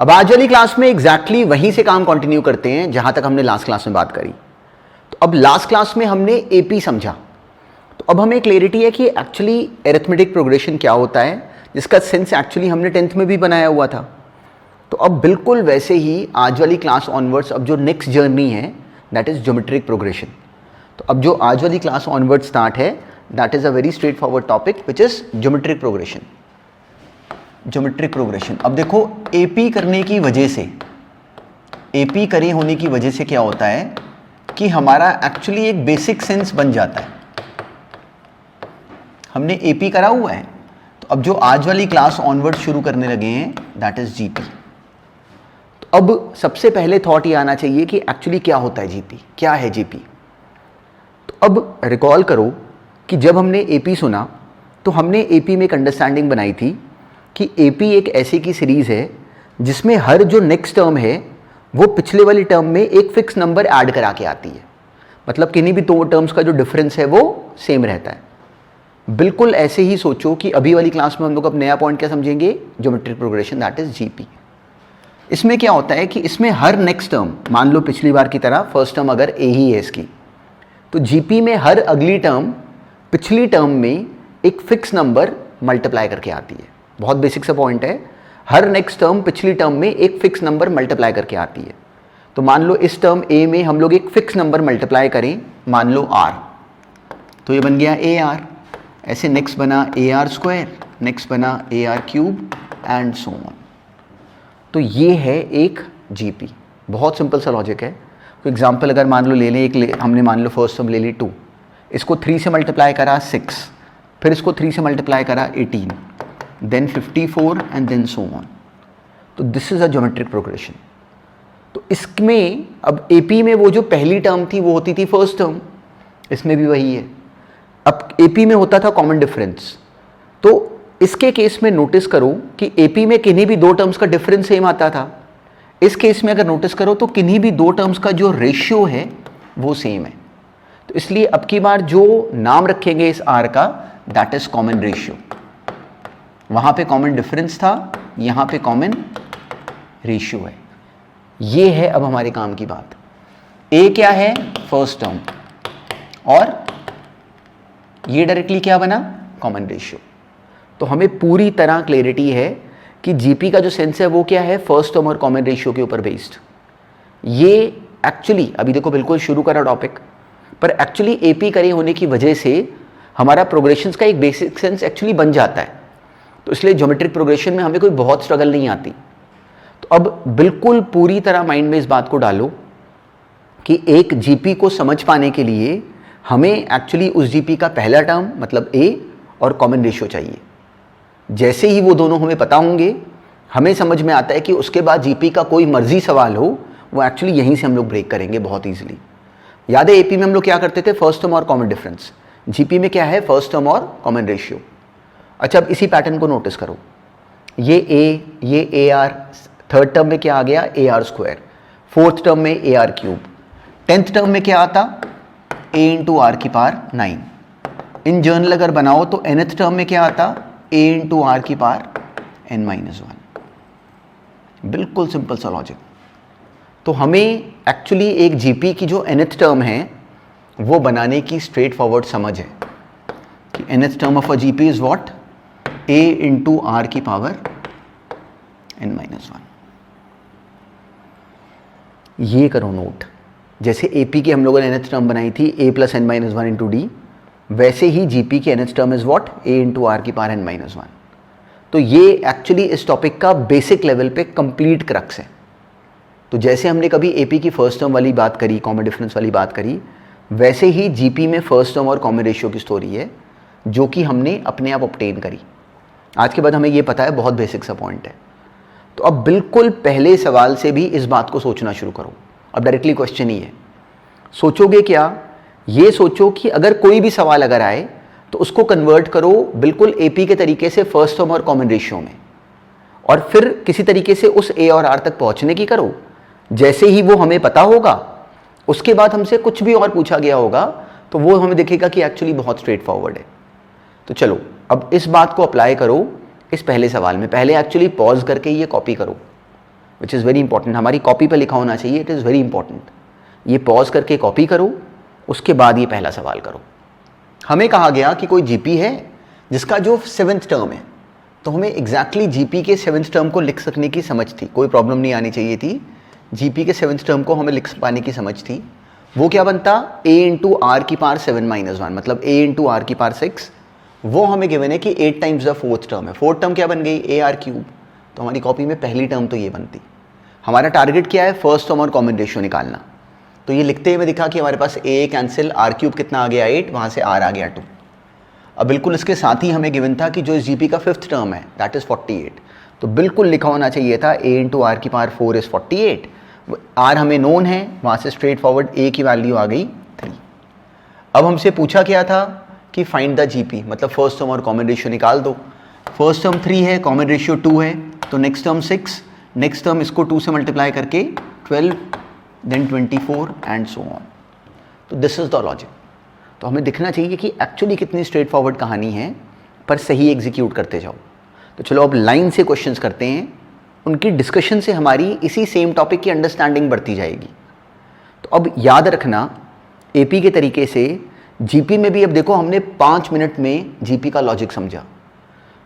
अब आज वाली क्लास में एग्जैक्टली वहीं से काम कंटिन्यू करते हैं जहां तक हमने लास्ट क्लास में बात करी। तो अब लास्ट क्लास में हमने एपी समझा, तो अब हमें क्लैरिटी है कि एक्चुअली एरिथमेटिक प्रोग्रेशन क्या होता है, जिसका सेंस एक्चुअली हमने 10th में भी बनाया हुआ था। तो अब बिल्कुल वैसे ही आज वाली क्लास ऑनवर्ड्स अब जो नेक्स्ट जर्नी है दैट इज ज्योमेट्रिक प्रोग्रेशन। तो अब जो आज वाली क्लास ऑनवर्ड स्टार्ट है that is a very straight forward topic which is geometric progression. Geometric progression, अब देखो एपी करने की वजह से, एपी करे होने की वजह से क्या होता है कि हमारा एक्चुअली एक बेसिक सेंस बन जाता है। हमने एपी करा हुआ है, तो अब जो आज वाली क्लास ऑनवर्ड शुरू करने लगे हैं दैट इज जीपी। तो अब सबसे पहले थॉट ये आना चाहिए कि एक्चुअली क्या होता है जीपी, क्या है जीपी। तो अब रिकॉल करो कि जब हमने एपी सुना तो हमने एपी में एक अंडरस्टैंडिंग बनाई थी कि एपी एक ऐसे की सीरीज है जिसमें हर जो नेक्स्ट टर्म है वो पिछले वाली टर्म में एक फिक्स नंबर ऐड करा के आती है। मतलब किन्हीं भी दो टर्म्स का जो डिफरेंस है वो सेम रहता है। बिल्कुल ऐसे ही सोचो कि अभी वाली क्लास में हम लोग अब नया पॉइंट क्या समझेंगे, geometric progression that is GP. इसमें क्या होता है कि इसमें हर नेक्स्ट टर्म, मान लो पिछली बार की तरह फर्स्ट टर्म अगर ए ही है इसकी, तो जीपी में हर अगली टर्म पिछली टर्म में एक फिक्स नंबर मल्टीप्लाई करके आती है। बहुत बेसिक सा पॉइंट है, हर नेक्स्ट टर्म पिछली टर्म में एक फिक्स नंबर मल्टीप्लाई करके आती है। तो मान लो इस टर्म ए में हम लोग एक फिक्स नंबर मल्टीप्लाई करें, मान लो आर, तो ये बन गया ए आर। ऐसे नेक्स्ट बना ए आर स्क्वायर, नेक्स्ट बना ए R cube and so on. तो ये है एक जीपी। बहुत सिंपल सा लॉजिक है। तो एग्जाम्पल अगर मान लो ले लें, हमने मान लो फर्स्ट टर्म ले ली 2, इसको 3 से मल्टीप्लाई करा 6, फिर इसको 3 से मल्टीप्लाई करा 18, then 54 and then so on। तो this is a geometric progression. तो इसमें अब एपी में वो जो पहली टर्म थी वो होती थी फर्स्ट टर्म, इसमें भी वही है। अब एपी में होता था कॉमन डिफरेंस, तो इसके केस में नोटिस करो कि एपी में किन्हीं भी दो टर्म्स का डिफरेंस सेम आता था। इस केस में अगर नोटिस करो तो किन्हीं भी दो टर्म्स का जो रेशियो है वो सेम है। तो इसलिए अब की बार जो नाम रखेंगे इस आर का दैट इज कॉमन रेशियो। वहां पे कॉमन डिफरेंस था, यहां पे कॉमन रेशियो है। ये है अब हमारे काम की बात। ए क्या है, फर्स्ट टर्म, और ये डायरेक्टली क्या बना, कॉमन रेशियो। तो हमें पूरी तरह क्लैरिटी है कि जीपी का जो सेंस है वो क्या है, फर्स्ट टर्म और कॉमन रेशियो के ऊपर बेस्ड। ये एक्चुअली अभी देखो बिल्कुल शुरू करा टॉपिक, पर एक्चुअली एपी करे होने की वजह से हमारा प्रोग्रेशंस का एक बेसिक सेंस एक्चुअली बन जाता है। तो इसलिए ज्योमेट्रिक प्रोग्रेशन में हमें कोई बहुत स्ट्रगल नहीं आती। तो अब बिल्कुल पूरी तरह माइंड में इस बात को डालो कि एक जीपी को समझ पाने के लिए हमें एक्चुअली उस जीपी का पहला टर्म मतलब ए और कॉमन रेशियो चाहिए। जैसे ही वो दोनों हमें पता होंगे, हमें समझ में आता है कि उसके बाद जीपी का कोई मर्जी सवाल हो वो एक्चुअली यहीं से हम लोग ब्रेक करेंगे बहुत ईजिली। याद है एपी में हम लोग क्या करते थे, फर्स्ट टर्म और कॉमन डिफरेंस। जीपी में क्या है, फर्स्ट टर्म और कॉमन रेशियो। अच्छा, अब इसी पैटर्न को नोटिस करो, ये ए आर, थर्ड टर्म में क्या आ गया, A R square, fourth term में A R cube, 10th term में क्या आता, ए इंटू आर की पावर 9। इन जर्नल अगर बनाओ तो nth टर्म में क्या आता, ए इंटू आर की पावर n-1। बिल्कुल सिंपल सा लॉजिक। तो हमें एक्चुअली एक जीपी की जो nth टर्म है वो बनाने की स्ट्रेट फॉरवर्ड समझ है कि nth term of a GP is what, a into R की पावर n-1। ये करो नोट, जैसे एपी की हम लोगों ने nth टर्म बनाई थी a plus n-1 into D, वैसे ही जीपी की nth term is what, a into R की पावर n-1। तो ये एक्चुअली इस टॉपिक का बेसिक लेवल पे कंप्लीट क्रक्स है। तो जैसे हमने कभी एपी की फर्स्ट टर्म वाली बात करी, कॉमन डिफरेंस वाली बात करी, वैसे ही जीपी में फर्स्ट टर्म और कॉमन रेशियो की स्टोरी है जो कि हमने अपने आप ऑब्टेन करी। आज के बाद हमें ये पता है, बहुत बेसिक सा पॉइंट है। तो अब बिल्कुल पहले सवाल से भी इस बात को सोचना शुरू करो। अब डायरेक्टली क्वेश्चन ही है, सोचोगे क्या, ये सोचो कि अगर कोई भी सवाल अगर आए तो उसको कन्वर्ट करो बिल्कुल एपी के तरीके से फर्स्ट टर्म और कॉमन रेशियो में, और फिर किसी तरीके से उस ए और आर तक पहुंचने की करो। जैसे ही वो हमें पता होगा, उसके बाद हमसे कुछ भी और पूछा गया होगा तो वो हमें दिखेगा कि एक्चुअली बहुत स्ट्रेट फॉरवर्ड है। तो चलो अब इस बात को अप्लाई करो इस पहले सवाल में। पहले एक्चुअली पॉज करके ये कॉपी करो, विच इज़ वेरी इंपॉर्टेंट, हमारी कॉपी पे लिखा होना चाहिए, इट इज़ वेरी इंपॉर्टेंट। ये पॉज करके कॉपी करो, उसके बाद ये पहला सवाल करो। हमें कहा गया कि कोई जीपी है जिसका जो 7th टर्म है, तो हमें एग्जैक्टली जीपी के 7th टर्म को लिख सकने की समझ थी, कोई प्रॉब्लम नहीं आनी चाहिए थी। जीपी के 7th टर्म को हमें लिख पाने की समझ थी। वो क्या बनता, a इंटू आर की पावर 7-1, मतलब a इंटू आर की पावर 6। वो हमें गिवन है कि 8 टाइम्स द 4th टर्म है। 4th टर्म क्या बन गई, ए आर क्यूब। तो हमारी कॉपी में पहली टर्म तो ये बनती। हमारा टारगेट क्या है, फर्स्ट टर्म और कॉमन रेशियो निकालना। तो ये लिखते हुए दिखा कि हमारे पास a कैंसिल, आर क्यूब कितना आ गया 8, वहाँ से r आ गया 2। अब बिल्कुल इसके साथ ही हमें गिवन था कि जो जीपी का 5th टर्म है दैट इज़ 48। तो बिल्कुल लिखा होना चाहिए था a इंटू आर की पावर 4 इज़ 48। आर हमें नोन है, वहाँ से स्ट्रेट फॉरवर्ड a की वैल्यू आ गई 3। अब हमसे पूछा क्या था कि फाइंड द जीपी, मतलब फर्स्ट टर्म और कॉमन रेशियो निकाल दो। फर्स्ट टर्म 3 है, कॉमन रेशियो 2 है, तो नेक्स्ट टर्म 6, नेक्स्ट टर्म इसको 2 से मल्टीप्लाई करके 12, देन 24 एंड सो ऑन। तो दिस इज द लॉजिक। तो हमें दिखना चाहिए कि एक्चुअली कितनी स्ट्रेट फॉरवर्ड कहानी है, पर सही एग्जीक्यूट करते जाओ। तो चलो अब लाइन से क्वेश्चंस करते हैं, उनकी डिस्कशन से हमारी इसी सेम टॉपिक की अंडरस्टैंडिंग बढ़ती जाएगी। तो अब याद रखना, एपी के तरीके से जीपी में भी अब देखो हमने 5 मिनट में जीपी का लॉजिक समझा।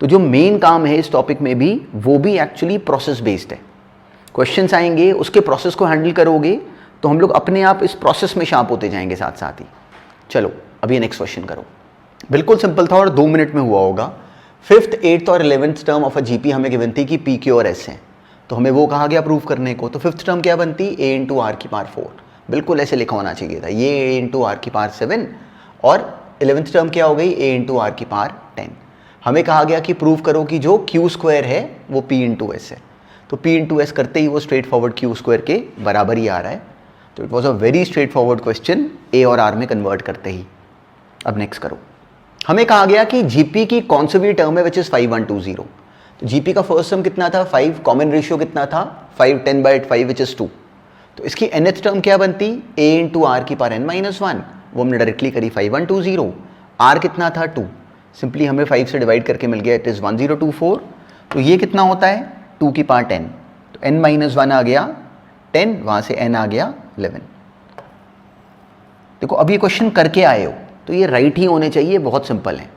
तो जो मेन काम है इस टॉपिक में भी, वो भी एक्चुअली प्रोसेस बेस्ड है। क्वेश्चंस आएंगे, उसके प्रोसेस को हैंडल करोगे तो हम लोग अपने आप इस प्रोसेस में शार्प होते जाएंगे साथ साथ ही। चलो अब ये नेक्स्ट क्वेश्चन करो। बिल्कुल सिंपल था और 2 मिनट में हुआ होगा। 5th, 8th और 11th term of a GP हमें गिवन थी कि पी, क्यू और एस हैं, तो हमें वो कहा गया प्रूव करने को। तो 5th टर्म क्या बनती, a इंटू आर की पावर 4। बिल्कुल ऐसे लिखा होना चाहिए था, ये a इंटू आर की पावर 7, और 11th टर्म क्या हो गई, a इंटू आर की पावर 10। हमें कहा गया कि प्रूव करो कि जो क्यू स्क्वायर है वो p इंटू एस है। तो p इंटू एस करते ही वो स्ट्रेट फॉरवर्ड क्यू स्क्वायर के बराबर ही आ रहा है। तो it was a very straight forward question, a और r में कन्वर्ट करते ही। अब नेक्स्ट करो। हमें कहा गया कि जीपी की कौन सी भी टर्म है विच इज 5120। तो जीपी का फर्स्ट टर्म कितना था 5, कॉमन रेशियो कितना था 5, 10/5 विच इज 2। तो इसकी nth टर्म क्या बनती, a इंटू आर की पावर n-1, वो हमने डायरेक्टली करी 5120। r कितना था 2, सिंपली हमें 5 से डिवाइड करके मिल गया, इट इज़ 1024। तो ये कितना होता है 2 की पावर 10, तो n-1 आ गया 10, वहाँ से n आ गया 11। देखो अब ये क्वेश्चन करके आए हो तो ये राइट ही होने चाहिए, बहुत सिंपल है।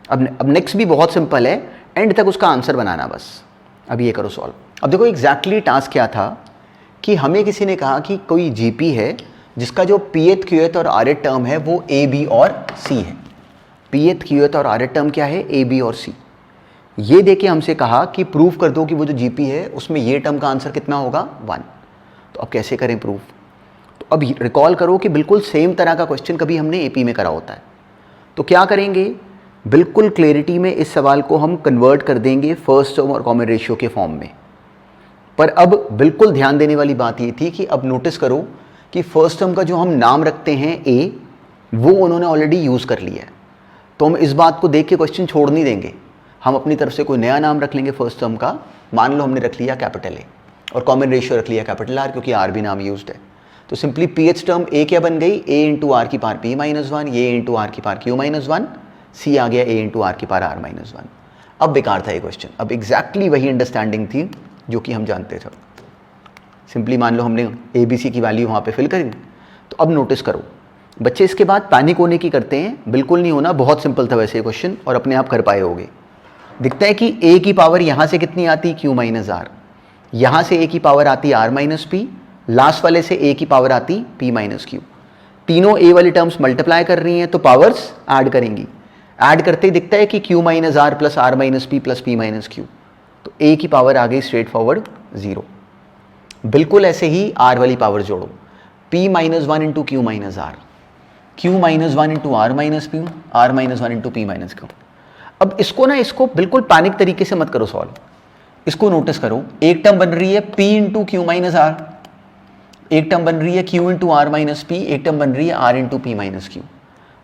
अब नेक्स्ट भी बहुत सिंपल है, एंड तक उसका आंसर बनाना बस। अब ये करो सॉल्व। अब देखो एग्जैक्टली टास्क क्या था कि हमें किसी ने कहा कि कोई जीपी है जिसका जो pth, qth और rth टर्म है वो a, b और c है। pth, qth और rth टर्म क्या है, a, b और c। ये देके हमसे कहा कि प्रूव कर दो कि वो जो जीपी है उसमें ये टर्म का आंसर कितना होगा 1। तो अब कैसे करें प्रूफ। तो अब रिकॉल करो कि बिल्कुल सेम तरह का क्वेश्चन कभी हमने एपी में करा होता है। तो क्या करेंगे, बिल्कुल क्लैरिटी में इस सवाल को हम कन्वर्ट कर देंगे फर्स्ट टर्म और कॉमन रेशियो के फॉर्म में। पर अब बिल्कुल ध्यान देने वाली बात ये थी कि अब नोटिस करो कि फर्स्ट टर्म का जो हम नाम रखते हैं ए, वो उन्होंने ऑलरेडी यूज़ कर लिया है। तो हम इस बात को देख के क्वेश्चन छोड़ नहीं देंगे, हम अपनी तरफ से कोई नया नाम रख लेंगे फर्स्ट टर्म का। मान लो हमने रख लिया कैपिटल ए और कॉमन रेशियो रख लिया कैपिटल आर, क्योंकि आर भी नाम यूज्ड है। तो सिंपली ph टर्म a क्या बन गई, a इंटू आर की पावर p-1, ये इंटू आर की पावर q-1, c आ गया a इंटू आर की पावर r-1। अब बेकार था ये क्वेश्चन, अब एग्जैक्टली वही अंडरस्टैंडिंग थी जो कि हम जानते थे। सिंपली मान लो हमने a b c की वैल्यू वहाँ पे फिल करी। तो अब नोटिस करो बच्चे, इसके बाद पैनिक होने की करते हैं, बिल्कुल नहीं होना, बहुत सिंपल था वैसे ये क्वेश्चन और अपने आप कर पाए होगे। दिखता है कि a की पावर यहाँ से कितनी आती, q-r, यहाँ से a की पावर आती r-p, लास्ट वाले से a की पावर आती p-q। तीनों a वाली टर्म्स मल्टीप्लाई कर रही हैं तो पावर्स ऐड करेंगी। ऐड करते ही दिखता है कि q-r plus r-p plus p-q। तो a की पावर आ गई स्ट्रेट फॉरवर्ड 0। बिल्कुल ऐसे ही r वाली पावर जोड़ो, p-1 into q-r, q-1 into r-p, r-1 into p-q। अब इसको बिल्कुल पैनिक तरीके से मत करो सॉल्व। इसको नोटिस करो, एक टर्म बन रही है p इंटू q-r, एक टर्म बन रही है q इंटू r-p, एक टर्म बन रही है r इंटू p-q।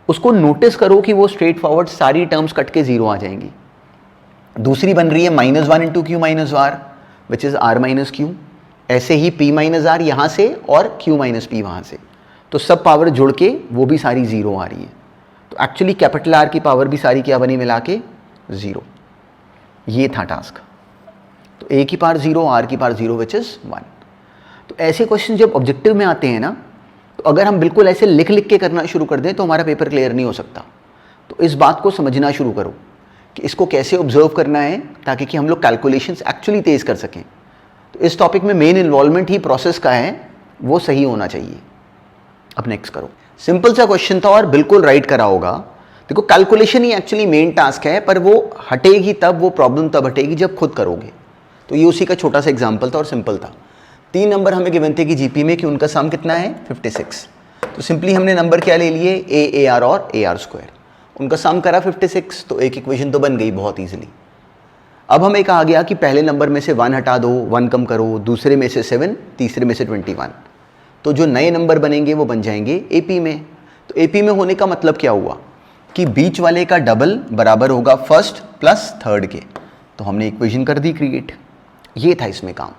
उसको नोटिस करो कि वो स्ट्रेट फॉरवर्ड सारी टर्म्स कट के 0 आ जाएंगी। दूसरी बन रही है -1 into q-r which is r-q, ऐसे ही p-r यहाँ से और q-p वहाँ से, तो सब पावर जुड़ के वो भी सारी 0 आ रही है। तो एक्चुअली कैपिटल R की पावर भी सारी क्या बनी मिला के 0। ये था टास्क। तो तो a की पावर 0, r की पावर 0 विच इज 1। तो ऐसे क्वेश्चन जब ऑब्जेक्टिव में आते हैं ना, तो अगर हम बिल्कुल ऐसे लिख लिख के करना शुरू कर दें तो हमारा पेपर क्लियर नहीं हो सकता। तो इस बात को समझना शुरू करो कि इसको कैसे ऑब्जर्व करना है ताकि कि हम लोग कैलकुलेशंस एक्चुअली तेज कर सकें। तो इस टॉपिक में मेन इन्वॉल्वमेंट ही प्रोसेस का है, वो सही होना चाहिए। अब नेक्स्ट करो। सिंपल सा क्वेश्चन था और बिल्कुल राइट करा होगा। देखो कैलकुलेशन ही एक्चुअली मेन टास्क है, पर वो हटेगी तब, वो प्रॉब्लम तब हटेगी जब खुद करोगे। तो ये उसी का छोटा सा एग्जाम्पल था और सिंपल था। 3 नंबर हमें गिवन थे कि जीपी में कि उनका सम कितना है 56। तो सिंपली हमने नंबर क्या ले लिए, ए आर और ए आर स्क्वायर, उनका सम करा 56। तो एक इक्वेशन तो बन गई बहुत ईजिली। अब हमें कहा गया कि पहले नंबर में से 1 हटा दो, 1 कम करो, दूसरे में से 7, तीसरे में से 21। तो जो नए नंबर बनेंगे वो बन जाएंगे एपी में। तो एपी में होने का मतलब क्या हुआ कि बीच वाले का डबल बराबर होगा फर्स्ट प्लस थर्ड के। तो हमने इक्वेशन कर दी क्रिएट। ये था इसमें काम।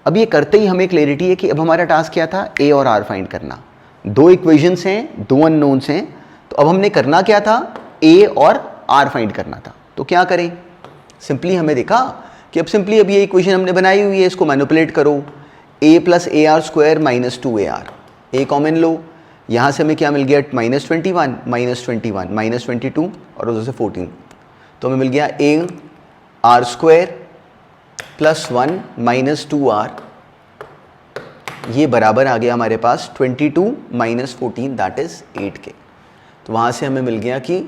अब ये करते ही हमें क्लैरिटी है कि अब हमारा टास्क क्या था, ए और आर फाइंड करना। 2 इक्वेशंस हैं, 2 अननोन्स हैं। तो अब हमने करना क्या था, ए और आर फाइंड करना था। तो क्या करें, सिंपली हमें देखा कि अब सिंपली अब ये इक्वेशन हमने बनाई हुई है, इसको मैनिपुलेट करो। A plus A R square minus 2AR, A common लो, यहाँ से हमें क्या मिल गया -21 माइनस 22 और उधर से 14। तो हमें मिल गया A R square plus 1 minus 2R, ये बराबर आ गया हमारे पास 22 माइनस 14 दैट इज 8 के। तो वहाँ से हमें मिल गया कि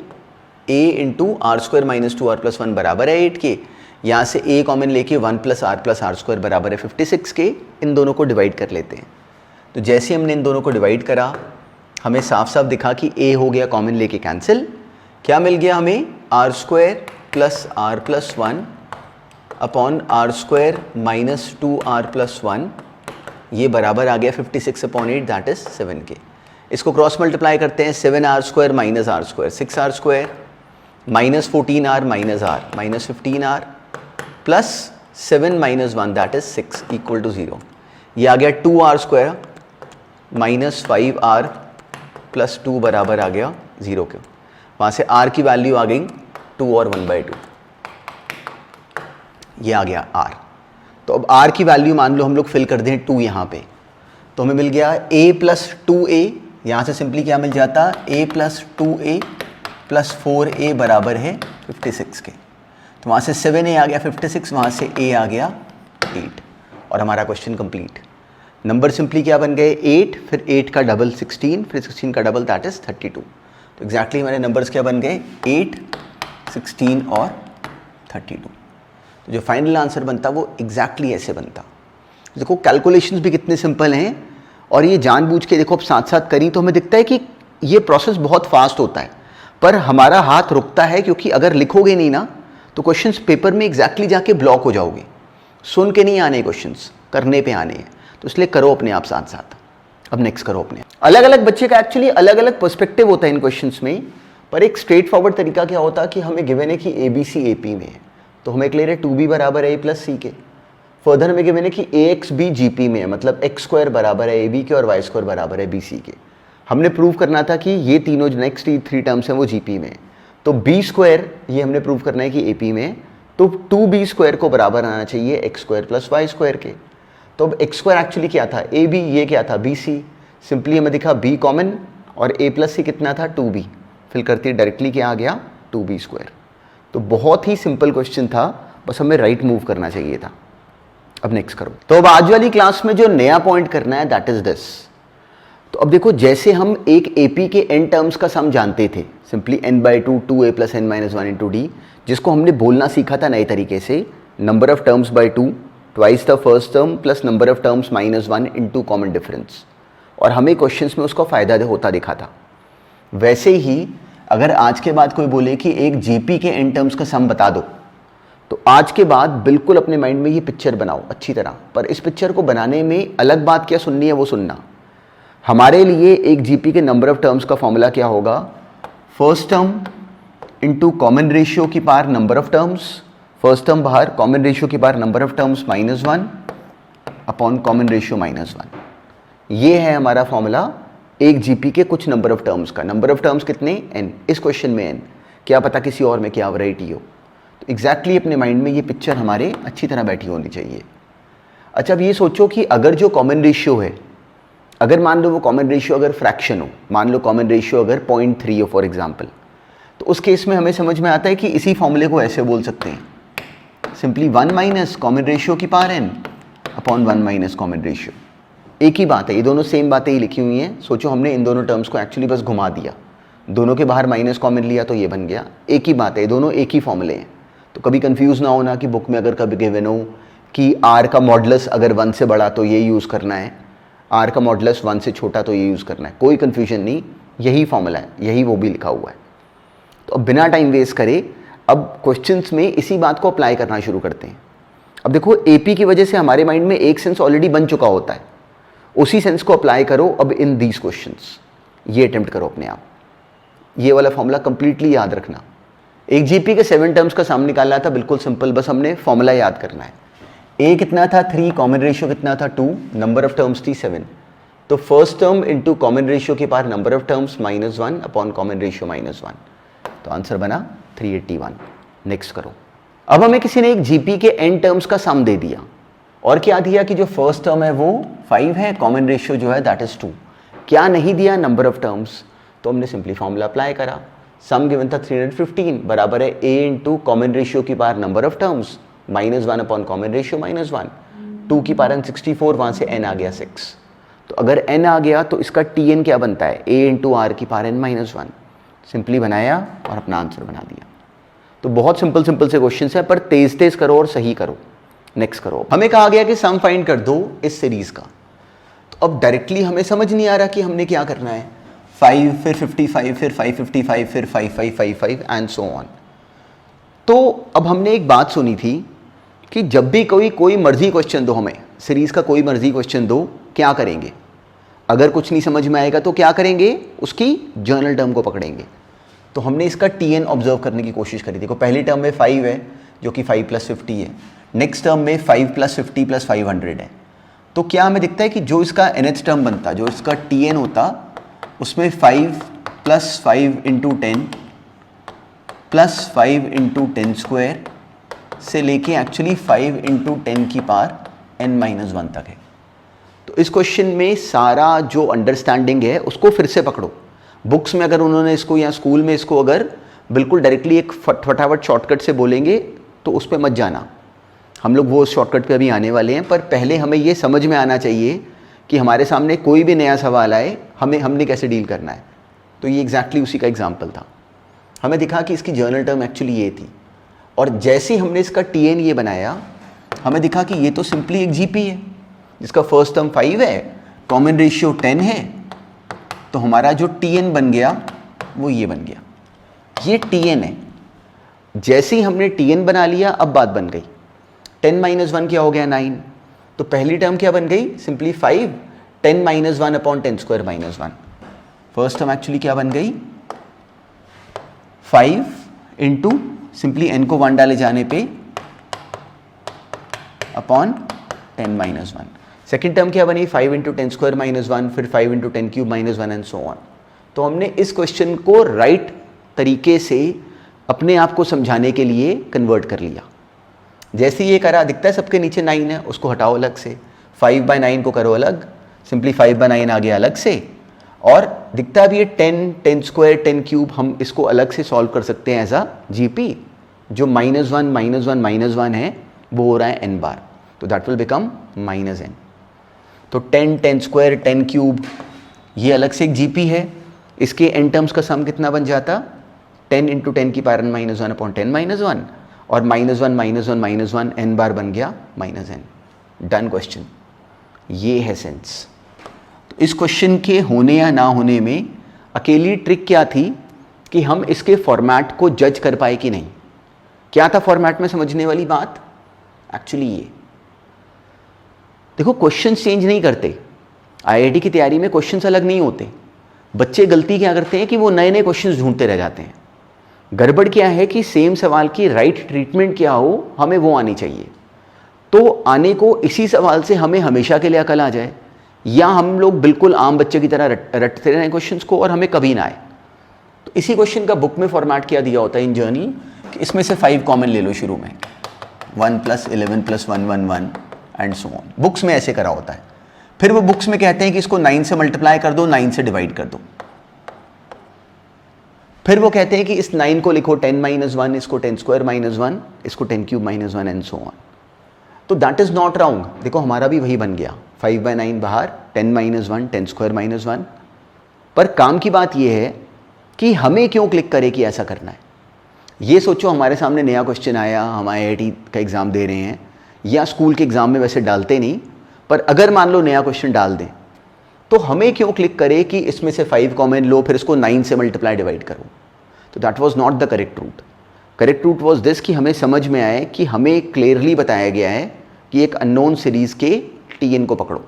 a into R square minus 2R plus 1 बराबर है 8 के। यहाँ से a कॉमन लेके 1 प्लस आर स्क्वायर बराबर है 56 के। इन दोनों को डिवाइड कर लेते हैं। तो जैसे हमने इन दोनों को डिवाइड करा, हमें साफ साफ दिखा कि a हो गया कॉमन लेके कैंसिल। क्या मिल गया हमें, R square plus R plus 1 upon R square minus 2R plus 1, ये बराबर आ गया 56 अपॉन 8 दैट इज 7 के। इसको क्रॉस मल्टीप्लाई करते हैं, 7R square minus R square 6R square minus 14R minus R minus 15R plus 7 minus 1 that is 6 equal to 0। ये आ गया 2R square minus 5R plus 2 बराबर आ गया 0 के। वहाँ से R की वैल्यू आ गई 2 और 1/2, ये आ गया R। तो अब R की वैल्यू मान लो हम लोग फिल कर दें 2 यहाँ पे, तो हमें मिल गया a प्लस 2a, यहाँ से सिंपली क्या मिल जाता, a plus 2a plus 4a बराबर है 56 के। तो वहाँ से 7a आ गया 56, वहाँ से a आ गया 8 और हमारा क्वेश्चन कंप्लीट। नंबर सिंपली क्या बन गए 8, फिर 8 का डबल 16, फिर 16 का डबल दैट इज 32। तो एग्जैक्टली हमारे नंबर्स क्या बन गए 8, 16 और 32। तो जो फाइनल आंसर बनता वो एग्जैक्टली ऐसे बनता। देखो कैलकुलेशंस भी कितने सिंपल हैं और ये जानबूझ के देखो अब साथ साथ करी तो हमें दिखता है कि ये प्रोसेस बहुत फास्ट होता है, पर हमारा हाथ रुकता है क्योंकि अगर लिखोगे नहीं ना तो क्वेश्चंस पेपर में एग्जैक्टली जाके ब्लॉक हो जाओगे। सुन के नहीं आने क्वेश्चंस, करने पे आने हैं। तो इसलिए करो अपने आप साथ साथ। अब नेक्स्ट करो अपने। अलग अलग बच्चे का एक्चुअली अलग अलग पर्सपेक्टिव होता है इन क्वेश्चंस में, पर एक स्ट्रेट फॉरवर्ड तरीका क्या होता है कि हमें गिवन है कि ABC AP में है, तो हमें क्लियर है 2B बराबर है A प्लस C के। फर्दर हमें गिवन है कि AXB GP में है, मतलब x स्क्वायर बराबर है AB के और y स्क्वायर बराबर है BC के। हमने प्रूव करना था कि ये तीनों जो नेक्स्ट 3 टर्म्स हैं वो GP में है। तो B स्क्वायर ये हमने प्रूव करना है कि AP में है, तो 2B स्क्वायर को बराबर आना चाहिए x square plus y square के। तो अब x स्क्वायर एक्चुअली क्या था AB, ये क्या था BC। सिंपली हमें दिखा B कॉमन और A प्लस C कितना था 2B, फिल करते डायरेक्टली क्या आ गया 2B स्क्वायर। तो बहुत ही सिंपल क्वेश्चन था, बस हमें राइट मूव करना चाहिए था। अब नेक्स्ट करो। तो अब आज वाली क्लास में जो नया पॉइंट करना है दैट इज दिस। तो अब देखो जैसे हम एक AP के n टर्म्स का सम जानते थे, simply n/2 2a plus n minus 1 into D, जिसको हमने बोलना सीखा था नए तरीके से, number of terms by 2 twice the first term plus number of terms minus 1 into common difference, और हमें क्वेश्चंस में उसका फायदा होता दिखा था। वैसे ही अगर आज के बाद कोई बोले कि एक GP के n टर्म्स का सम बता दो, तो आज के बाद बिल्कुल अपने माइंड में ये पिक्चर बनाओ अच्छी तरह। पर इस पिक्चर को बनाने में अलग बात क्या सुननी है वो सुनना। हमारे लिए एक GP के नंबर ऑफ टर्म्स का फॉर्मूला क्या होगा, first term into common ratio की power number of terms, first term बाहर, कॉमन रेशियो की power number of terms -1 upon common ratio -1। ये है हमारा फॉर्मूला एक GP के कुछ नंबर ऑफ टर्म्स का। नंबर ऑफ टर्म्स कितने n, इस क्वेश्चन में n, क्या पता किसी और में क्या वैरायटी हो। तो एग्जैक्टली अपने माइंड में ये पिक्चर हमारे अच्छी तरह बैठी होनी चाहिए। अच्छा, अब ये सोचो कि अगर जो कॉमन रेशियो है, अगर मान लो वो कॉमन रेशियो अगर फ्रैक्शन हो, मान लो कॉमन रेशियो अगर 0.3 हो फॉर एग्जांपल, तो उस केस में हमें समझ में आता है कि इसी फॉर्मूले को ऐसे बोल सकते हैं, सिंपली 1 माइनस कॉमन रेशियो की power n upon 1 minus common ratio. एक ही बात है, ये दोनों सेम बातें ही लिखी हुई हैं। सोचो हमने इन दोनों टर्म्स को एक्चुअली बस घुमा दिया, दोनों के बाहर माइनस कॉमन लिया तो ये बन गया। एक ही बात है, ये दोनों एक ही फॉर्मूले हैं। तो कभी कंफ्यूज ना होना कि बुक में अगर कभी गिवन हो कि r का मॉडुलस अगर 1 से बड़ा तो ये यूज़ करना है, r का मॉडुलस 1 से छोटा तो ये यूज़ करना है, कोई कन्फ्यूजन नहीं, यही फॉर्मूला है, यही वो भी लिखा हुआ है। तो अब बिना टाइम वेस्ट करे अब क्वेश्चंस में इसी बात को अप्लाई करना शुरू करते हैं। अब देखो AP की वजह से हमारे माइंड में एक सेंस ऑलरेडी बन चुका होता है, उसी सेंस को अप्लाई करो अब इन दीज क्वेश्चंस। ये अटेम्प्ट करो अपने आप, ये वाला फॉर्मूला कंप्लीटली याद रखना। एक GP के 7 टर्म्स का सम निकालना था, बिल्कुल सिंपल, बस हमने फॉर्मूला याद करना है। A कितना था 3, कॉमन रेशियो कितना था 2, नंबर ऑफ टर्म्स थी 7। तो first term into common ratio के power number of terms -1 upon common ratio -1, तो आंसर बना 381। नेक्स्ट करो। अब हमें किसी ने एक GP के n टर्म्स का सम दे दिया और क्या दिया कि जो फर्स्ट टर्म है वो 5 है, कॉमन रेशियो जो है दैट इज 2। क्या नहीं दिया, नंबर ऑफ टर्म्स। तो हमने सिंपली फॉर्मूला अप्लाई करा। सम गिवन था 315 बराबर है A इंटू कॉमन रेशियो की power number of terms -1 upon common ratio -1, 2 की पावर 64, वहाँ से n आ गया 6। तो अगर n आ गया तो इसका Tn क्या बनता है, A इंटू आर की पावर n-1। सिंपली बनाया और अपना आंसर बना दिया। तो बहुत सिंपल से क्वेश्चन है, पर तेज तेज करो और सही करो। नेक्स्ट करो। हमें कहा गया कि सम फाइंड कर दो इस सीरीज का। तो अब डायरेक्टली हमें समझ नहीं आ रहा कि हमने क्या करना है। 5 फिर 55 फिर 555 फिर 5555 एंड सो ऑन। तो अब हमने एक बात सुनी थी कि जब भी कोई मर्जी क्वेश्चन दो, हमें सीरीज का कोई मर्जी क्वेश्चन दो, क्या करेंगे, अगर कुछ नहीं समझ में आएगा तो क्या करेंगे, उसकी जर्नल टर्म को पकड़ेंगे। तो हमने इसका Tn ऑब्जर्व करने की कोशिश करी। देखो पहली टर्म में 5 है जो कि 5 + 50 है, नेक्स्ट टर्म में 5 + 50 + 500 है। तो क्या हमें दिखता है कि जो इसका nth टर्म बनता, जो इसका Tn होता, उसमें 5 + 5 × 10 + 5 × 10² से लेके एक्चुअली 5 × 10 की पावर n-1 तक है। तो इस क्वेश्चन में सारा जो अंडरस्टैंडिंग है उसको फिर से पकड़ो। बुक्स में अगर उन्होंने इसको या स्कूल में इसको अगर बिल्कुल डायरेक्टली एक फटाफट शॉर्टकट से बोलेंगे तो उस पर मत जाना। हम लोग वो शॉर्टकट पे अभी आने वाले हैं, पर पहले हमें ये समझ में आना चाहिए कि हमारे सामने कोई भी नया सवाल आए हमने कैसे डील करना है। तो ये एग्जैक्टली उसी का एग्जाम्पल था। हमें दिखा कि इसकी जर्नल टर्म एक्चुअली ये थी, और जैसे ही हमने इसका Tn ये बनाया, हमें दिखा कि ये तो सिंपली एक GP है जिसका फर्स्ट टर्म 5 है, कॉमन रेशियो 10 है। तो हमारा जो Tn बन गया वो ये बन गया, ये Tn है। जैसे ही हमने Tn बना लिया, अब बात बन गई। 10 - 1 क्या हो गया, 9। तो पहली टर्म क्या बन गई, simply 5, 10 - 1 upon 10² -1। First term actually क्या बन गई, 5 इंटू सिंपली n को 1 डाले जाने पे अपॉन 10 - 1। सेकेंड टर्म क्या बनी, 5 × 10² -1, फिर 5 × 10³ -1 एंड सो ऑन। तो हमने इस क्वेश्चन को राइट तरीके से अपने आप को समझाने के लिए कन्वर्ट कर लिया। जैसे ये करा, दिखता है सबके नीचे 9 है, उसको हटाओ अलग से, 5/9 को करो अलग, सिंपली 5/9 आ गया अलग से, और दिखता भी ये 10, 10², 10³ हम इसको अलग से सॉल्व कर सकते हैं एज अ GP। जो -1 -1 -1 है वो हो रहा है n बार, तो दैट विल बिकम -n। तो 10, 10² 10³ ये अलग से एक GP है। इसके n टर्म्स का सम कितना बन जाता, 10 × 10 की पावर n-1 अपॉन 10 - 1, और -1 -1 -1 n बार बन गया -n। Done question. ये है सेंस। तो इस क्वेश्चन के होने या ना होने में अकेली ट्रिक क्या थी कि हम इसके फॉर्मेट को जज कर पाए कि नहीं। क्या था फॉर्मेट में समझने वाली बात, एक्चुअली ये देखो, क्वेश्चंस चेंज नहीं करते। IIT की तैयारी में क्वेश्चंस अलग नहीं होते। बच्चे गलती क्या करते हैं कि वो नए नए क्वेश्चंस ढूंढते रह जाते हैं। गड़बड़ क्या है कि सेम सवाल की राइट ट्रीटमेंट क्या हो, हमें वो आनी चाहिए। तो आने को इसी सवाल से हमें हमेशा के लिए अकल आ जाए, या हम लोग बिल्कुल आम बच्चे की तरह रटते रहें क्वेश्चंस को और हमें कभी ना आए। तो इसी क्वेश्चन का बुक में फॉर्मेट क्या दिया होता है इन जर्नल इसमें से 5 कॉमन ले लो शुरू में, 1 + 11 + 1 1 1 एंड सो ऑन। बुक्स में ऐसे करा होता है। फिर वो बुक्स में कहते हैं कि इसको 9 से मल्टीप्लाई कर दो, 9 से डिवाइड कर दो। फिर वो कहते हैं कि इस 9 को लिखो 10 - 1, इसको 10² - 1, इसको 10³ - 1 एंड सो ऑन। तो दैट इज नॉट रॉन्ग। देखो हमारा भी वही बन गया, 5/9 बाहर, 10 - 1, 10² - 1। पर काम की बात यह है कि हमें क्यों क्लिक करे कि ऐसा करना है। ये सोचो हमारे सामने नया क्वेश्चन आया, हम IIT का एग्ज़ाम दे रहे हैं, या स्कूल के एग्ज़ाम में वैसे डालते नहीं, पर अगर मान लो नया क्वेश्चन डाल दें तो हमें क्यों क्लिक करे कि इसमें से 5 कॉमन लो, फिर इसको 9 से मल्टीप्लाई डिवाइड करो। तो that was not the correct route. Correct route was this कि हमें समझ में आए कि हमें क्लियरली बताया गया है कि एक अननोन सीरीज़ के TN को पकड़ो,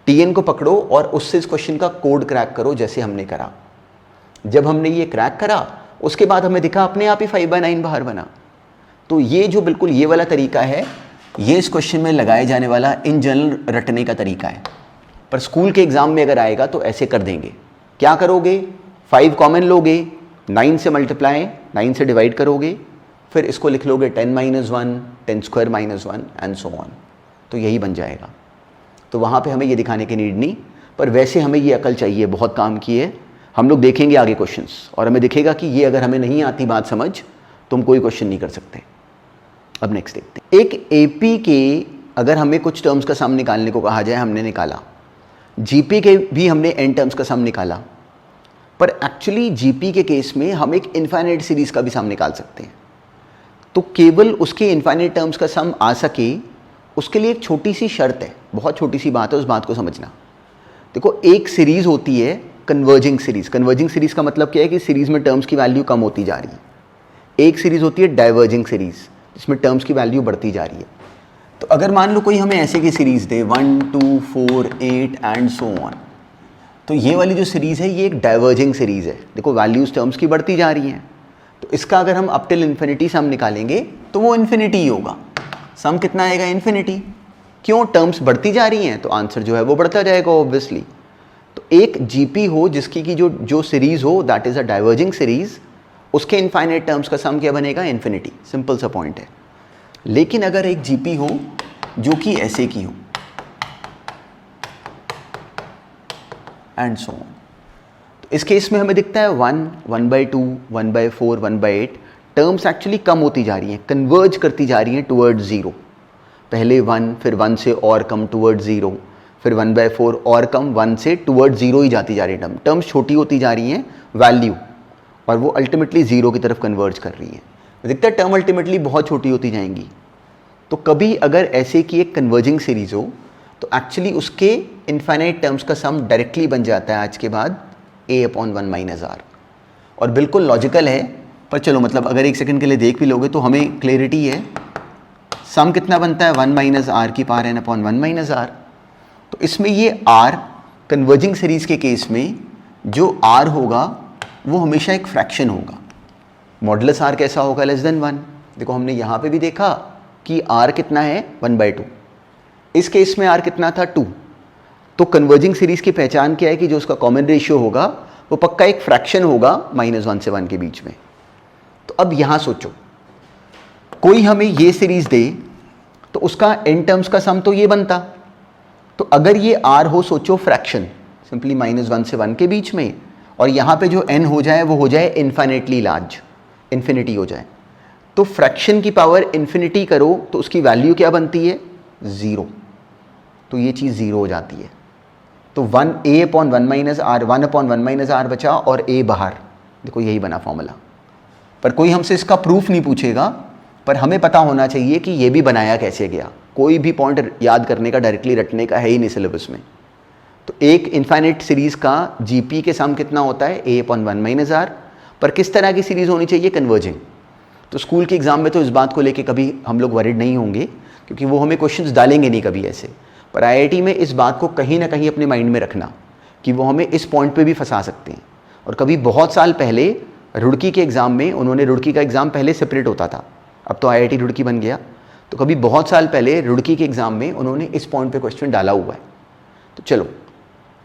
TN को पकड़ो और उससे इस क्वेश्चन का कोड क्रैक करो, जैसे हमने करा। जब हमने ये क्रैक करा उसके बाद हमें दिखा अपने आप ही 5/9 बाहर बना। तो ये जो बिल्कुल ये वाला तरीका है, ये इस क्वेश्चन में लगाए जाने वाला इन जनरल रटने का तरीका है। पर स्कूल के एग्ज़ाम में अगर आएगा तो ऐसे कर देंगे। क्या करोगे, 5 कॉमन लोगे, 9 से मल्टीप्लाई, 9 से डिवाइड करोगे, फिर इसको लिख लोगे 10 - 1, 10² - 1 एंड सो ऑन। तो यही बन जाएगा। तो वहाँ पे हमें ये दिखाने की नीड नहीं, पर वैसे हमें ये अकल चाहिए, बहुत काम की है। हम लोग देखेंगे आगे क्वेश्चंस और हमें दिखेगा कि ये अगर हमें नहीं आती बात समझ तो हम कोई क्वेश्चन नहीं कर सकते। अब नेक्स्ट देखते हैं। एक AP के अगर हमें कुछ टर्म्स का सम निकालने को कहा जाए, हमने निकाला। GP के भी हमने n टर्म्स का सम निकाला, पर एक्चुअली GP के केस में हम एक इनफाइनाइट सीरीज़ का भी सम निकाल सकते हैं। तो केवल उसके इनफाइनाइट टर्म्स का सम आ सके उसके लिए एक छोटी सी शर्त है, बहुत छोटी सी बात है, उस बात को समझना। देखो एक सीरीज़ होती है कन्वर्जिंग सीरीज़। कन्वर्जिंग सीरीज़ का मतलब क्या है कि सीरीज़ में टर्म्स की वैल्यू कम होती जा रही है। एक सीरीज़ होती है डाइवर्जिंग सीरीज़, जिसमें टर्म्स की वैल्यू बढ़ती जा रही है। तो अगर मान लो कोई हमें ऐसे की series they 1 2 4 8 and so on, तो ये वाली जो सीरीज़ है ये एक डाइवर्जिंग सीरीज़ है। देखो वैल्यूज़ टर्म्स की बढ़ती जा रही हैं, तो इसका अगर हम अप टिल इन्फिनिटी सम निकालेंगे तो वो इन्फिनिटी ही होगा। सम कितना आएगा, इन्फिनिटी। क्यों, टर्म्स बढ़ती जा रही हैं तो आंसर जो है वो बढ़ता जाएगा ऑब्वियसली। तो एक GP हो जिसकी की जो सीरीज़ हो that is a diverging series, उसके इनफाइनाइट टर्म्स का सम क्या बनेगा, इन्फिनिटी। सिंपल सा पॉइंट है। लेकिन अगर एक GP हो जो कि ऐसे की हो एंड सो ऑन, तो इस केस में हमें दिखता है 1 1/2 1/4 1/8 टर्म्स एक्चुअली कम होती जा रही हैं, कन्वर्ज करती जा रही हैं टुवर्ड्स 0। पहले 1, फिर 1 से और कम टुवर्ड्स 0, फिर 1/4 और कम, 1 से टुवर्ड्स 0 ही जाती जा रही है। टर्म्स छोटी होती जा रही हैं वैल्यू, और वो अल्टीमेटली 0 की तरफ कन्वर्ज कर रही है। दिखता है टर्म अल्टीमेटली बहुत छोटी होती जाएंगी। तो कभी अगर ऐसे की एक कन्वर्जिंग सीरीज़ हो तो एक्चुअली उसके इनफाइनाइट टर्म्स का सम डायरेक्टली बन जाता है आज के बाद a/1 - r। और बिल्कुल लॉजिकल है, पर चलो मतलब अगर एक सेकंड के लिए देख भी लोगे तो हमें क्लियरिटी है। सम कितना बनता है, 1 - r⁴n/1 - r। तो इसमें ये r कन्वर्जिंग सीरीज़ के केस में जो r होगा वो हमेशा एक फ्रैक्शन होगा। मॉडुलस r कैसा होगा, <1। देखो हमने यहाँ पे भी देखा कि r कितना है 1/2, इस केस में r कितना था 2। तो कन्वर्जिंग सीरीज़ की पहचान क्या है कि जो उसका कॉमन रेशियो होगा वो पक्का एक फ्रैक्शन होगा -1 से 1 के बीच में। तो अब यहाँ सोचो, कोई हमें ये सीरीज़ दे तो उसका n टर्म्स का सम तो ये बनता। तो अगर ये r हो, सोचो फ्रैक्शन, सिंपली -1 से 1 के बीच में, और यहाँ पे जो n हो जाए वो हो जाए इन्फाइनेटली लार्ज, इन्फिनिटी हो जाए। तो फ्रैक्शन की पावर इन्फिनिटी करो तो उसकी वैल्यू क्या बनती है, 0। तो ये चीज़ 0 हो जाती है। तो a/1 - r बचा और a बाहर। देखो यही बना फॉर्मूला। पर कोई हमसे इसका प्रूफ नहीं पूछेगा, पर हमें पता होना चाहिए कि ये भी बनाया कैसे गया। कोई भी पॉइंट याद करने का, डायरेक्टली रटने का है ही नहीं सिलेबस में। तो एक इनफाइनाइट सीरीज़ का GP के सम कितना होता है, a/1 - r। पर किस तरह की सीरीज़ होनी चाहिए, कन्वर्जिंग। तो स्कूल के एग्ज़ाम में तो इस बात को लेके कभी हम लोग वरीड नहीं होंगे, क्योंकि वो हमें क्वेश्चंस डालेंगे नहीं कभी ऐसे। पर IIT में इस बात को कहीं ना कहीं अपने माइंड में रखना कि वो हमें इस पॉइंट पे भी फंसा सकते हैं। और कभी बहुत साल पहले रुड़की के एग्ज़ाम में, उन्होंने रुड़की का एग्ज़ाम पहले सेपरेट होता था, अब तो IIT रुड़की बन गया। तो कभी बहुत साल पहले रुड़की के एग्ज़ाम में उन्होंने इस पॉइंट पे क्वेश्चन डाला हुआ है। तो चलो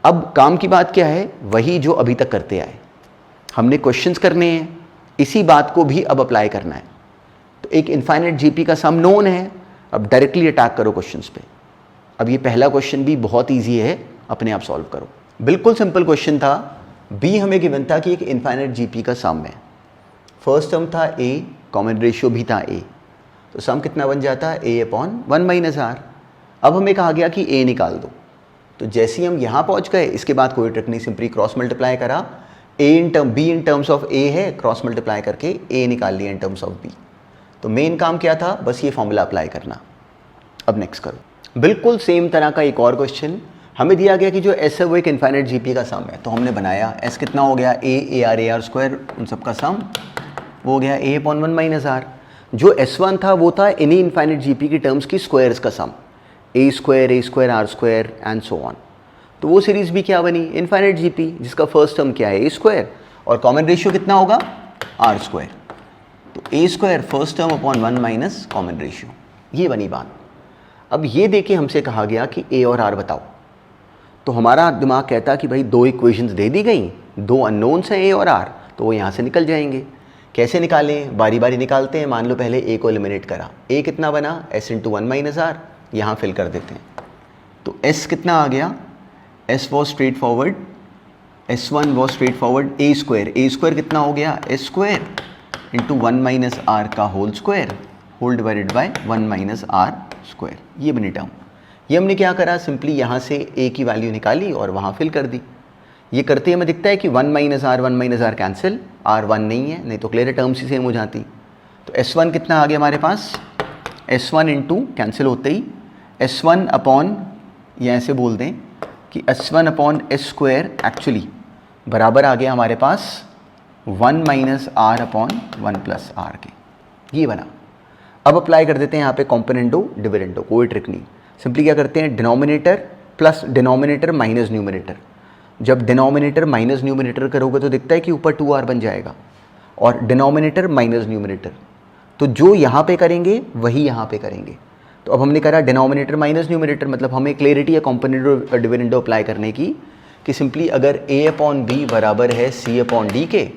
अब काम की बात क्या है, वही जो अभी तक करते आए। हमने क्वेश्चंस करने हैं, इसी बात को भी अब अप्लाई करना है। तो एक इनफाइनाइट जीपी का सम नोन है, अब डायरेक्टली अटैक करो क्वेश्चंस पे। अब ये पहला क्वेश्चन भी बहुत ईजी है, अपने आप सॉल्व करो। बिल्कुल सिंपल क्वेश्चन था। बी हमें गिवन था कि एक इनफाइनाइट जीपी का सम है। फर्स्ट टर्म था ए, कॉमन रेशियो भी था ए, तो सम कितना बन जाता है ए अपॉन 1 माइनस आर। अब हमें कहा गया कि ए निकाल दो, तो जैसे ही हम यहाँ पहुँच गए इसके बाद कोई ट्रिक नहीं, सिंपली क्रॉस मल्टीप्लाई करा। A in term B in terms of A है, क्रॉस मल्टीप्लाई करके ए निकाल लिया इन टर्म्स ऑफ बी। तो मेन काम क्या था, बस ये फॉर्मूला अप्लाई करना। अब नेक्स्ट करो। बिल्कुल सेम तरह का एक और क्वेश्चन हमें दिया गया कि जो एस है वो एक इनफाइनाइट जीपी का सम है, तो हमने बनाया एस कितना हो गया ए आर स्क्वायर, उन सब का सम वो हो गया ए अपॉन 1 माइनस आर। जो S1 था वो था एनी इनफाइनाइट जीपी की टर्म्स की स्क्वायर्स का sum, A square R square and so on. तो वो सीरीज भी क्या बनी, इनफाइनाइट जीपी, जिसका फर्स्ट टर्म क्या है ए स्क्वायर और कॉमन रेशियो कितना होगा आर स्क्वायर। तो A square first term upon 1 minus common ratio, ये बनी बात। अब ये देके हमसे कहा गया कि ए और आर बताओ, तो हमारा दिमाग कहता कि भाई दो इक्वेशंस दे दी गई, दो अननोन्स हैं ए और आर, तो वो यहाँ से निकल जाएंगे। कैसे निकालें, बारी बारी निकालते हैं। मान लो पहले ए को एलिमिनेट करा, ए कितना बना एस इंटू 1 माइनस आर, यहाँ फिल कर देते हैं। तो एस कितना आ गया, S was straightforward, S1 was straightforward A square कितना हो गया S square into 1 minus R का whole square whole divided by 1 minus R square, ये बनी टर्म। ये हमने क्या करा, सिंपली यहाँ से ए की वैल्यू निकाली और वहाँ फिल कर दी। ये करते हमें दिखता है कि 1 माइनस आर कैंसिल, आर 1 नहीं है, नहीं तो क्लियर टर्म्स ही सेम हो जाती। तो S1 कितना आ गया हमारे पास, S1 इंटू कैंसिल होते ही S1 अपॉन, ये ऐसे बोल दें कि S1 upon S square actually बराबर आ गया हमारे पास 1 minus R upon 1 plus R के, ये बना। अब अप्लाई कर देते हैं यहाँ पे कॉम्पोनेंटो डिविडेंडो, कोई ट्रिक नहीं। सिंपली क्या करते हैं, denominator plus denominator minus numerator. जब डिनोमिनेटर माइनस न्यूमिनेटर करोगे तो दिखता है कि ऊपर 2r बन जाएगा, और डिनोमिनेटर माइनस न्यूमिनेटर, तो जो यहाँ पे करेंगे वही यहाँ पे करेंगे। तो अब हमने करा डिनोमिनेटर माइनस न्यूमिनेटर, मतलब हमें क्लियरिटी है कॉम्पोनेंटो डिविडेंडो अप्लाई करने की कि सिंपली अगर a अपॉन बी बराबर है c अपॉन डी के,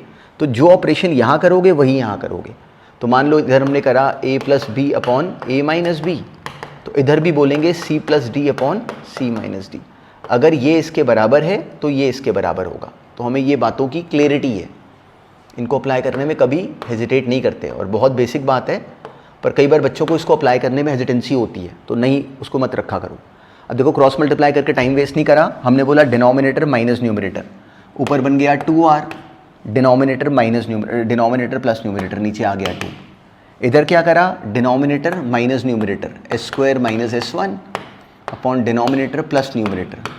तो जो ऑपरेशन यहाँ करोगे वही यहाँ करोगे। तो मान लो इधर हमने करा a plus B upon a minus B, तो इधर भी बोलेंगे c plus D upon c minus D. अगर ये इसके बराबर है तो ये इसके बराबर होगा। तो हमें ये बातों की क्लियरिटी है, इनको अप्लाई करने में कभी हेजिटेट नहीं करते, और बहुत बेसिक बात है, पर कई बार बच्चों को इसको अप्लाई करने में हेजिटेंसी होती है, तो नहीं, उसको मत रखा करो। अब देखो क्रॉस मल्टीप्लाई करके टाइम वेस्ट नहीं करा, हमने बोला डिनोमिनेटर माइनस न्यूमिनेटर, ऊपर बन गया 2r, डिनोमिनेटर प्लस न्यूमिनेटर, नीचे आ गया 2। इधर क्या करा, denominator minus numerator S square minus S1 upon denominator plus numerator,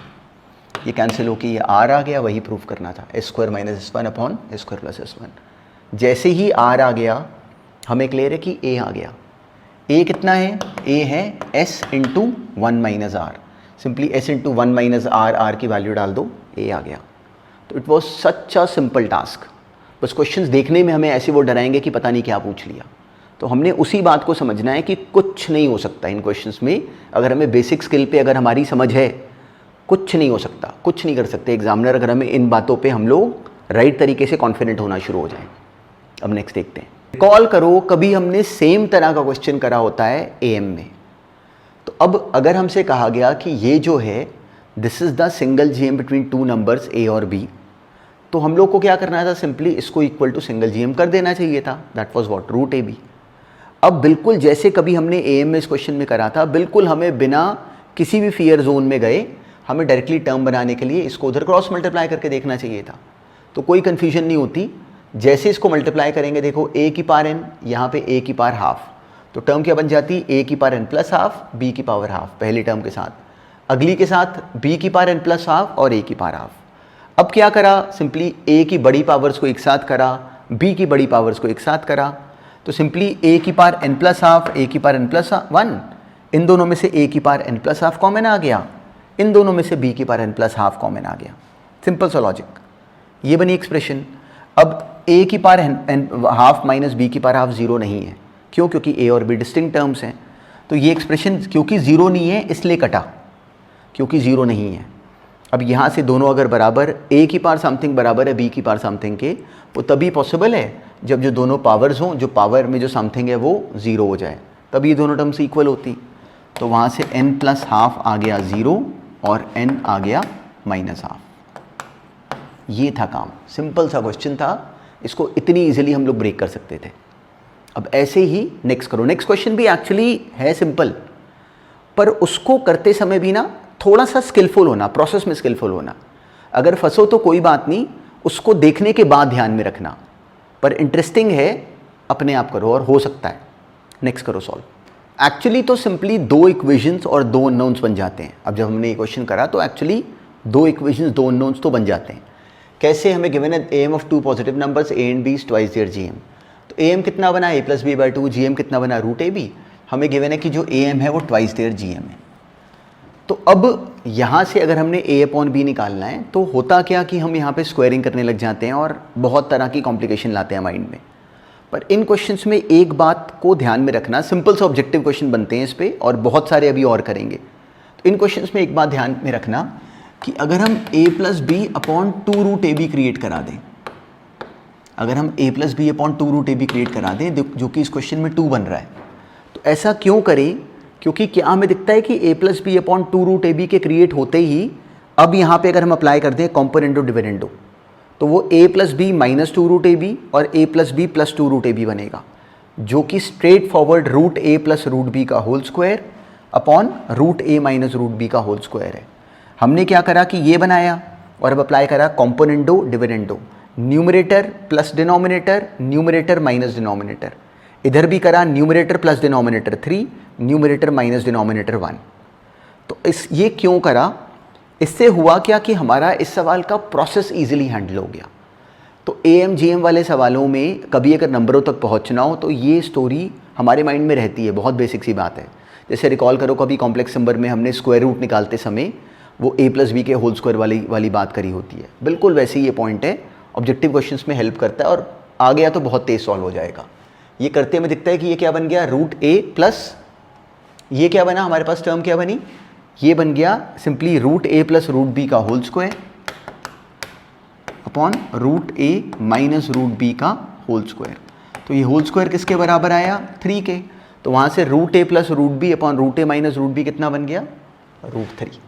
ये कैंसिल होकर ये r आ गया, वही प्रूफ करना था, S square minus S1 upon S square plus S1। जैसे ही r आ गया हमें क्लियर है कि a आ गया। a कितना है, a है s into 1 minus R, simply s into 1 minus R की वैल्यू डाल दो, a आ गया। तो it was such a simple task. बस क्वेश्चंस देखने में हमें ऐसे वो डराएंगे कि पता नहीं क्या पूछ लिया, तो हमने उसी बात को समझना है कि कुछ नहीं हो सकता इन क्वेश्चंस में। अगर हमें बेसिक स्किल पे अगर हमारी समझ है, कुछ नहीं हो सकता, कुछ नहीं कर सकते एग्जामिनर अगर हमें इन बातों पे हम लोग राइट तरीके से कॉन्फिडेंट होना शुरू हो जाए। अब नेक्स्ट देखते हैं। रिकॉल करो, कभी हमने सेम तरह का क्वेश्चन करा होता है AM में। तो अब अगर हमसे कहा गया कि ये जो है this is the single GM between 2 numbers A और B, तो हम लोग को क्या करना था, सिंपली इसको इक्वल टू सिंगल GM कर देना चाहिए था, that was what root AB। अब बिल्कुल जैसे कभी हमने AM में इस क्वेश्चन में करा था, बिल्कुल हमें बिना किसी भी फियर जोन में गए हमें डायरेक्टली टर्म बनाने के लिए इसको उधर क्रॉस मल्टीप्लाई करके देखना चाहिए था, तो कोई कन्फ्यूजन नहीं होती। जैसे इसको मल्टीप्लाई करेंगे, देखो a की पावर n, यहाँ पे a की पावर हाफ, तो टर्म क्या बन जाती, a की power n plus half, b की पावर हाफ पहली टर्म के साथ, अगली के साथ b की पावर n प्लस हाफ और a की पावर हाफ। अब क्या करा, सिंपली a की बड़ी पावर्स को एक साथ करा, b की बड़ी पावर्स को एक साथ करा, तो सिंपली a की power n plus half, a की पावर n प्लस 1, इन दोनों में से a की power n plus half common आ गया, इन दोनों में से b की power n plus half common आ गया। सिंपल सा लॉजिक, ये बनी एक्सप्रेशन। अब a की power n half minus b की पावर हाफ 0 नहीं है, क्यों, क्योंकि a और b डिस्टिंक्ट टर्म्स हैं। तो ये एक्सप्रेशन क्योंकि 0 नहीं है इसलिए कटा, क्योंकि 0 नहीं है। अब यहाँ से दोनों अगर बराबर, a की पावर समथिंग बराबर है b की पावर समथिंग के, वो तभी पॉसिबल है जब जो दोनों पावर्स हों, जो पावर में जो समथिंग है वो 0 हो जाए, तब ये दोनों टर्म्स इक्वल होती। तो वहाँ से n+12 आ गया 0 और n आ गया -12। ये था काम, सिंपल सा क्वेश्चन था, इसको इतनी इजीली हम लोग ब्रेक कर सकते थे। अब ऐसे ही नेक्स्ट करो। नेक्स्ट क्वेश्चन भी एक्चुअली है सिंपल, पर उसको करते समय भी ना थोड़ा सा स्किलफुल होना, प्रोसेस में स्किलफुल होना। अगर फंसो तो कोई बात नहीं, उसको देखने के बाद ध्यान में रखना, पर इंटरेस्टिंग है, अपने आप करो और हो सकता है। नेक्स्ट करो सॉल्व। एक्चुअली तो सिंपली 2 इक्वेशंस और 2 अननोन्स बन जाते हैं। अब जब हमने ये क्वेश्चन करा तो एक्चुअली 2 इक्वेशंस 2 अननोन्स तो बन जाते हैं। कैसे? हमें गिवन है am of 2 positive numbers a and b is twice their gm। तो am कितना बना a+b/2, gm कितना बना √ab। हमें गिवन है कि जो am है वो ट्वाइस देयर gm है। तो अब यहाँ से अगर हमने a/b निकालना है तो होता क्या कि हम यहाँ पे स्क्वायरिंग करने लग जाते हैं और बहुत तरह की कॉम्प्लिकेशन लाते हैं माइंड में। पर इन क्वेश्चंस में एक बात को ध्यान में रखना, सिंपल से ऑब्जेक्टिव क्वेश्चन बनते हैं इस पे और बहुत सारे अभी और करेंगे। तो इन क्वेश्चंस में एक बात ध्यान में रखना कि अगर हम a+b/2√ab क्रिएट करा दें, अगर हम a+b/2√ab क्रिएट करा दें, जो कि इस क्वेश्चन में 2 बन रहा है, तो ऐसा क्यों करें? क्योंकि क्या हमें दिखता है कि a+b/2√ab के क्रिएट होते ही अब यहाँ पे अगर हम अप्लाई कर दें कॉम्पोनेंडो डिविडेंडो, तो वो a+b-2√ab और a+b+2√ab बनेगा, जो कि स्ट्रेट फॉरवर्ड √a+√b का होल स्क्वायर अपॉन √a-√b का होल स्क्वायर है। हमने क्या करा कि ये बनाया और अब अप्लाई करा componendo dividendo, numerator plus denominator, numerator minus denominator. इधर भी करा numerator plus denominator 3, numerator minus denominator 1। तो ये क्यों करा? इससे हुआ क्या कि हमारा इस सवाल का प्रोसेस इजीली हैंडल हो गया। तो AM-GM वाले सवालों में कभी अगर नंबरों तक पहुंचना हो तो ये स्टोरी हमारे माइंड में रहती है, बहुत बेसिक सी बात है। जैसे रिकॉल करो कभी कॉम्प्लेक्स नंबर में हमने स्क्वायर रूट निकालते समय वो a+b के होल स्क्वायर वाली बात करी होती है, बिल्कुल वैसे ही ये पॉइंट है, ऑब्जेक्टिव क्वेश्चंस में हेल्प करता है और आ गया तो बहुत तेज सॉल्व हो जाएगा। ये करते हमें दिखता है कि ये क्या बन गया, √a प्लस ये क्या बना, हमारे पास टर्म क्या बनी, ये बन गया सिंपली √a प्लस √b का whole square upon √a minus √b का होल स्क्वायर। तो ये होल स्क्वायर किसके बराबर आया, 3 के। तो वहाँ से √a plus √b upon √a minus √b कितना बन गया, √3।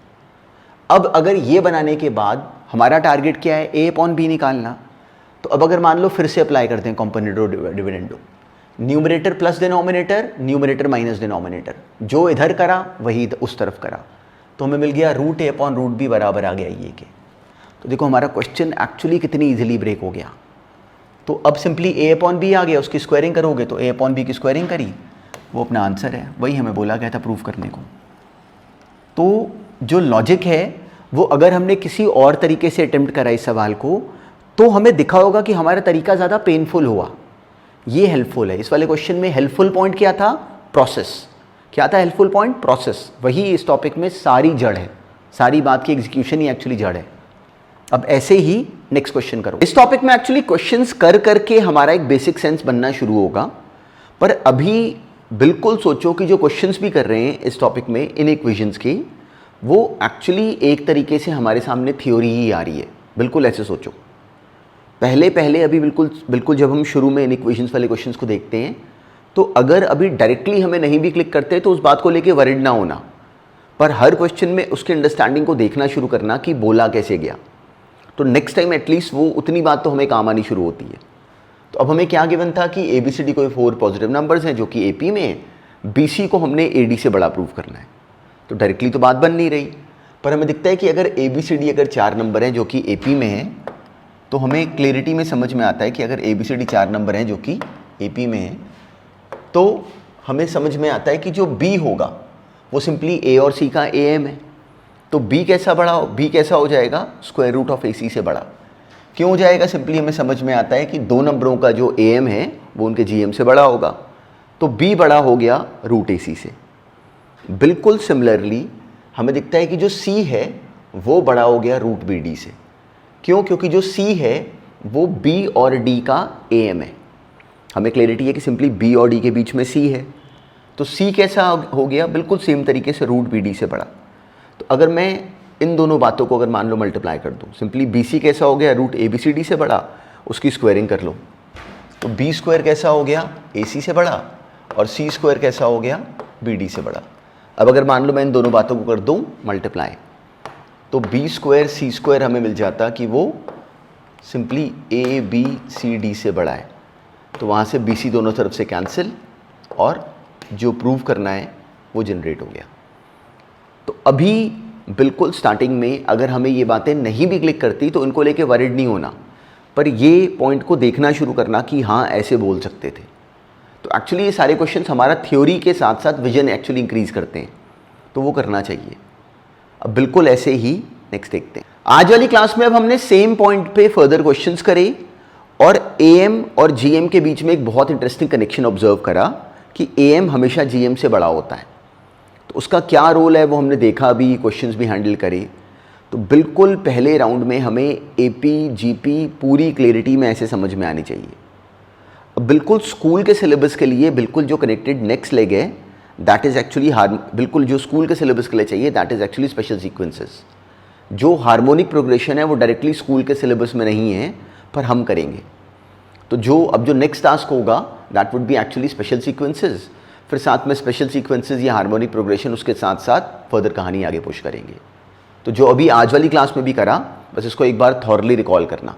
अब अगर ये बनाने के बाद हमारा टारगेट क्या है, a/b निकालना। तो अब अगर मान लो फिर से अप्लाई करते हैं componendo dividendo, numerator plus denominator, numerator minus denominator, जो इधर करा वही उस तरफ करा, तो हमें मिल गया √a/√b बराबर आ गया ये के। तो देखो हमारा क्वेश्चन एक्चुअली कितनी इजीली ब्रेक हो गया। तो अब सिंपली a/b आ गया, उसकी स्क्वायरिंग करोगे तो a/b की स्क्वायरिंग करी, वो अपना आंसर है, वही हमें बोला गया था प्रूफ करने को। तो जो लॉजिक है वो अगर हमने किसी और तरीके से अटेम्प्ट करा इस सवाल को तो हमें दिखा होगा कि हमारा तरीका ज़्यादा पेनफुल हुआ। ये हेल्पफुल है। इस वाले क्वेश्चन में हेल्पफुल पॉइंट क्या था, प्रोसेस। क्या था हेल्पफुल पॉइंट, प्रोसेस। वही इस टॉपिक में सारी जड़ है, सारी बात की एग्जीक्यूशन ही एक्चुअली जड़ है। अब ऐसे ही नेक्स्ट क्वेश्चन करो। इस टॉपिक में एक्चुअली क्वेश्चंस कर करके हमारा एक बेसिक सेंस बनना शुरू होगा, पर अभी बिल्कुल सोचो कि जो क्वेश्चंस भी कर रहे हैं इस टॉपिक में इन इक्वेशंस की, वो एक्चुअली एक तरीके से हमारे सामने थ्योरी ही आ रही है। बिल्कुल ऐसे सोचो। पहले अभी बिल्कुल जब हम शुरू में इन इक्वेशंस वाले क्वेश्चंस को देखते हैं तो अगर अभी डायरेक्टली हमें नहीं भी क्लिक करते तो उस बात को लेके वरिड ना होना, पर हर क्वेश्चन में उसके अंडरस्टैंडिंग को देखना शुरू करना कि बोला कैसे गया। तो नेक्स्ट टाइम एटलीस्ट वो उतनी बात तो हमें काम आनी शुरू होती है। तो अब हमें क्या गिवन था कि ABCD कोई 4 पॉजिटिव नंबर्स हैं जो कि AP में है, BC को हमने AD से बड़ा प्रूव करना है। तो डायरेक्टली तो बात बन नहीं रही, पर हमें दिखता है कि अगर ABCD अगर 4 नंबर हैं जो कि AP में है, तो हमें क्लैरिटी में समझ में आता है कि अगर ABCD 4 नंबर हैं जो कि AP में है, तो हमें समझ में आता है कि जो B होगा वो सिंपली A और C का AM है। तो B कैसा हो जाएगा, स्क्वायर रूट ऑफ AC से बड़ा। क्यों हो जाएगा, सिंपली हमें समझ में आता है कि 2 नंबरों का जो AM है वो उनके GM से बड़ा होगा, तो B बड़ा हो गया √AC से। बिल्कुल सिमिलरली हमें दिखता है कि जो C है वो बड़ा हो गया √BD से। क्यों, क्योंकि जो C है वो B और D का AM है। हमें क्लैरिटी है कि सिंपली B और D के बीच में C है, तो C कैसा हो गया, बिल्कुल सेम तरीके से √BD से बड़ा। तो अगर मैं इन दोनों बातों को अगर मान लो मल्टीप्लाई कर दूँ, सिंपली BC कैसा हो गया, √ABCD से बड़ा, उसकी स्क्वायरिंग कर लो, तो बी स्क्वायर कैसा हो गया, ए सी से बड़ा, और सी स्क्वायर कैसा हो गया, बी डी से बड़ा। अब अगर मान लो मैं इन दोनों बातों को कर दूं मल्टीप्लाई, तो बी स्क्वायर सी स्क्वायर हमें मिल जाता कि वो simply A B C D से बड़ा है। तो वहाँ से बी सी दोनों तरफ से कैंसिल, और जो प्रूव करना है वो जनरेट हो गया। तो अभी बिल्कुल स्टार्टिंग में अगर हमें ये बातें नहीं भी क्लिक करती तो इनको लेके वरिड नहीं होना, पर ये पॉइंट को देखना शुरू करना कि हाँ ऐसे बोल सकते थे। तो एक्चुअली ये सारे क्वेश्चंस हमारा थ्योरी के साथ साथ विजन एक्चुअली इंक्रीज करते हैं, तो वो करना चाहिए। अब बिल्कुल ऐसे ही नेक्स्ट देखते हैं। आज वाली क्लास में अब हमने सेम पॉइंट पे फर्दर क्वेश्चंस करे, और एएम और जीएम के बीच में एक बहुत इंटरेस्टिंग कनेक्शन ऑब्जर्व करा कि एएम हमेशा जीएम से बड़ा होता है। तो उसका क्या रोल है वो हमने देखा, भी क्वेश्चंस भी हैंडल करे। तो बिल्कुल पहले राउंड में हमें एपी जीपी पूरी क्लैरिटी में ऐसे समझ में आनी चाहिए। अब बिल्कुल स्कूल के सिलेबस के लिए बिल्कुल जो कनेक्टेड नेक्स्ट लेग है दैट इज़ एक्चुअली बिल्कुल जो स्कूल के सिलेबस के लिए चाहिए that is actually special sequences. जो हार्मोनिक प्रोग्रेशन है वो डायरेक्टली स्कूल के सिलेबस में नहीं है, पर हम करेंगे। तो जो नेक्स्ट टास्क होगा that would be actually special sequences, फिर साथ में स्पेशल सीक्वेंसेस या हार्मोनिक प्रोग्रेशन, उसके साथ साथ फर्दर कहानी आगे पुश करेंगे। तो जो अभी आज वाली क्लास में भी करा, बस इसको एक बार थॉरली रिकॉल करना।